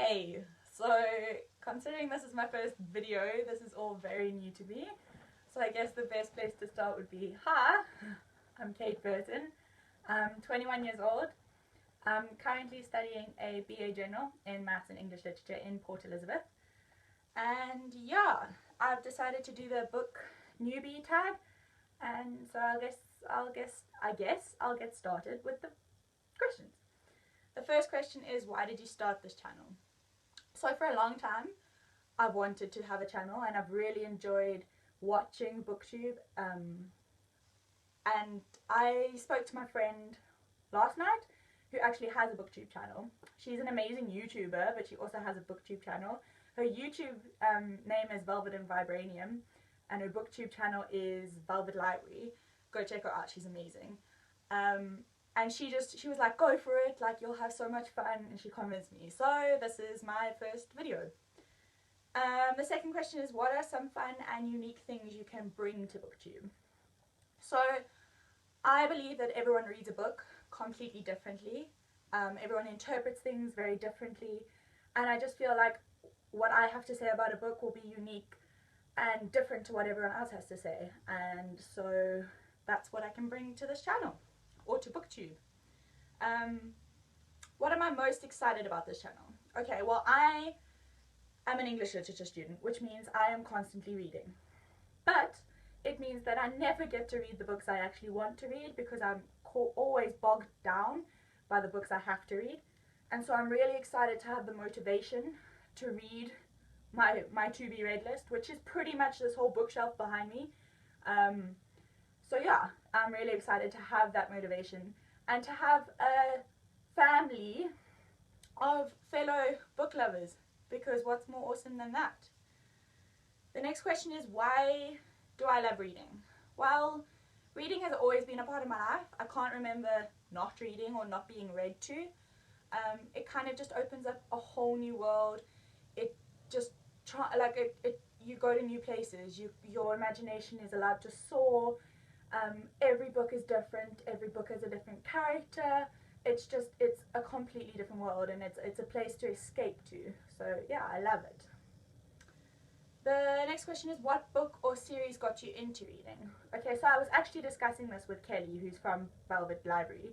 Okay, so considering this is my first video, this is all very new to me. So I guess the best place to start would be, hi, I'm Kate Burton. I'm 21 years old. I'm currently studying a BA General in Maths and English Literature in Port Elizabeth. And yeah, I've decided to do the book newbie tag, and so I'll get started with the questions. The first question is, why did you start this channel? So for a long time, I've wanted to have a channel, and I've really enjoyed watching Booktube. And I spoke to my friend last night, who actually has a Booktube channel. She's an amazing YouTuber, but she also has a Booktube channel. Her YouTube name is Velvet and Vibranium, and her Booktube channel is Velvet Library. Go check her out, she's amazing. And she was like, go for it, like you'll have so much fun, and she convinced me. So this is my first video. The second question is, what are some fun and unique things you can bring to Booktube? So I believe that everyone reads a book completely differently. Everyone interprets things very differently, and I just feel like what I have to say about a book will be unique and different to what everyone else has to say, and so that's what I can bring to this channel, or to Booktube. What am I most excited about this channel? Okay, well, I am an English literature student, which means I am constantly reading, but it means that I never get to read the books I actually want to read, because I'm always bogged down by the books I have to read. And so I'm really excited to have the motivation to read my to-be-read list, which is pretty much this whole bookshelf behind me. So yeah, I'm really excited to have that motivation and to have a family of fellow book lovers, because what's more awesome than that? The next question is, why do I love reading? Well, reading has always been a part of my life. I can't remember not reading or not being read to. It kind of just opens up a whole new world. It just you go to new places. Your imagination is allowed to soar. Every book is different. Every book has a different character. It's a completely different world, and it's a place to escape to. So yeah, I love it. The next question is, what book or series got you into reading? Okay, so I was actually discussing this with Kelly, who's from Velvet Library,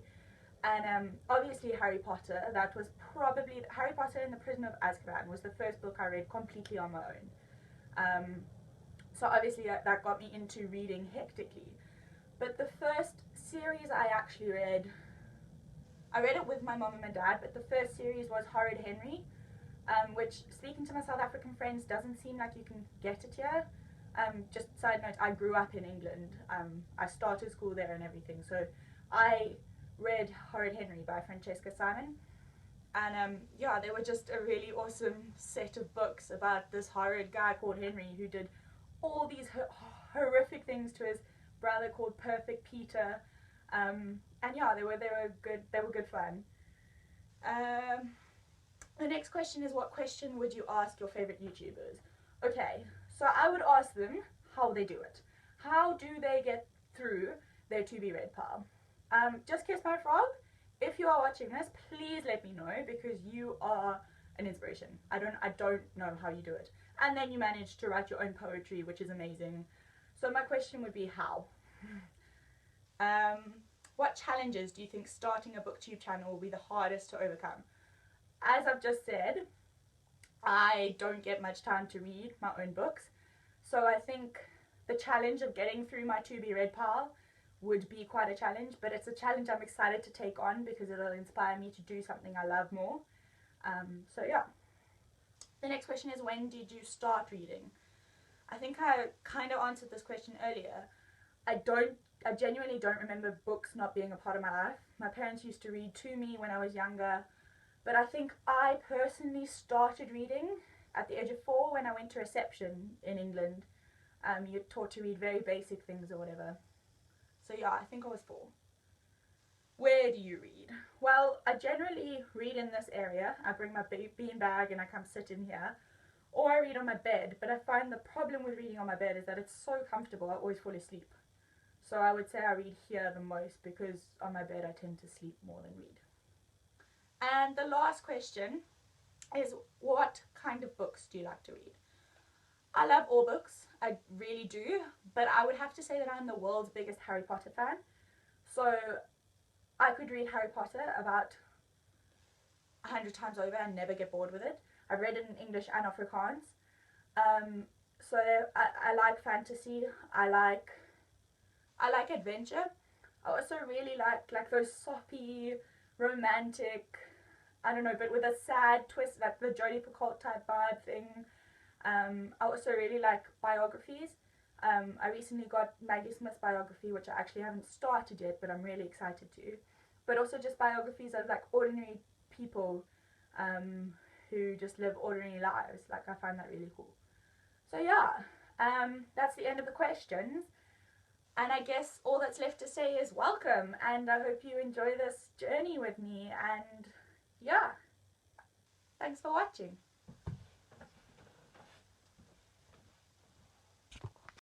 and obviously Harry Potter. That was probably Harry Potter and the Prisoner of Azkaban was the first book I read completely on my own. So obviously that got me into reading hectically. But the first series I actually read, I read it with my mom and my dad, but the first series was Horrid Henry, which, speaking to my South African friends, doesn't seem like you can get it here. Just side note, I grew up in England. I started school there and everything, so I read Horrid Henry by Francesca Simon, and yeah, they were just a really awesome set of books about this horrid guy called Henry who did all these horrific things to his brother called Perfect Peter, and yeah, they were good fun. The next question is, what question would you ask your favorite YouTubers? Okay, so I would ask them how they do it. How do they get through their to-be-read pile? Just kiss my frog. If you are watching this, please let me know, because you are an inspiration. I don't know how you do it. And then you manage to write your own poetry, which is amazing. So my question would be, how? What challenges do you think starting a Booktube channel will be the hardest to overcome? As I've just said, I don't get much time to read my own books, so I think the challenge of getting through my to-be-read pile would be quite a challenge, but it's a challenge I'm excited to take on, because it'll inspire me to do something I love more. So yeah. The next question is, when did you start reading? I think I kind of answered this question earlier. I genuinely don't remember books not being a part of my life. My parents used to read to me when I was younger, but I think I personally started reading at the age of 4 when I went to reception in England. You're taught to read very basic things or whatever. So yeah, I think I was 4. Where do you read? Well, I generally read in this area. I bring my bean bag and I come sit in here. Or I read on my bed, but I find the problem with reading on my bed is that it's so comfortable, I always fall asleep. So I would say I read here the most, because on my bed I tend to sleep more than read. And the last question is what kind of books do you like to read? I love all books, I really do, but I would have to say that I'm the world's biggest Harry Potter fan. So I could read Harry Potter about 100 times over and never get bored with it. I've read it in English and Afrikaans. So I like fantasy. I like adventure. I also really like those soppy, romantic, I don't know, but with a sad twist, like the Jodie Picoult type vibe thing. I also really like biographies. I recently got Maggie Smith's biography, which I actually haven't started yet, but I'm really excited to. But also just biographies of like ordinary people who just live ordinary lives. Like, I find that really cool. So yeah, that's the end of the questions. And I guess all that's left to say is welcome, and I hope you enjoy this journey with me, and yeah, thanks for watching.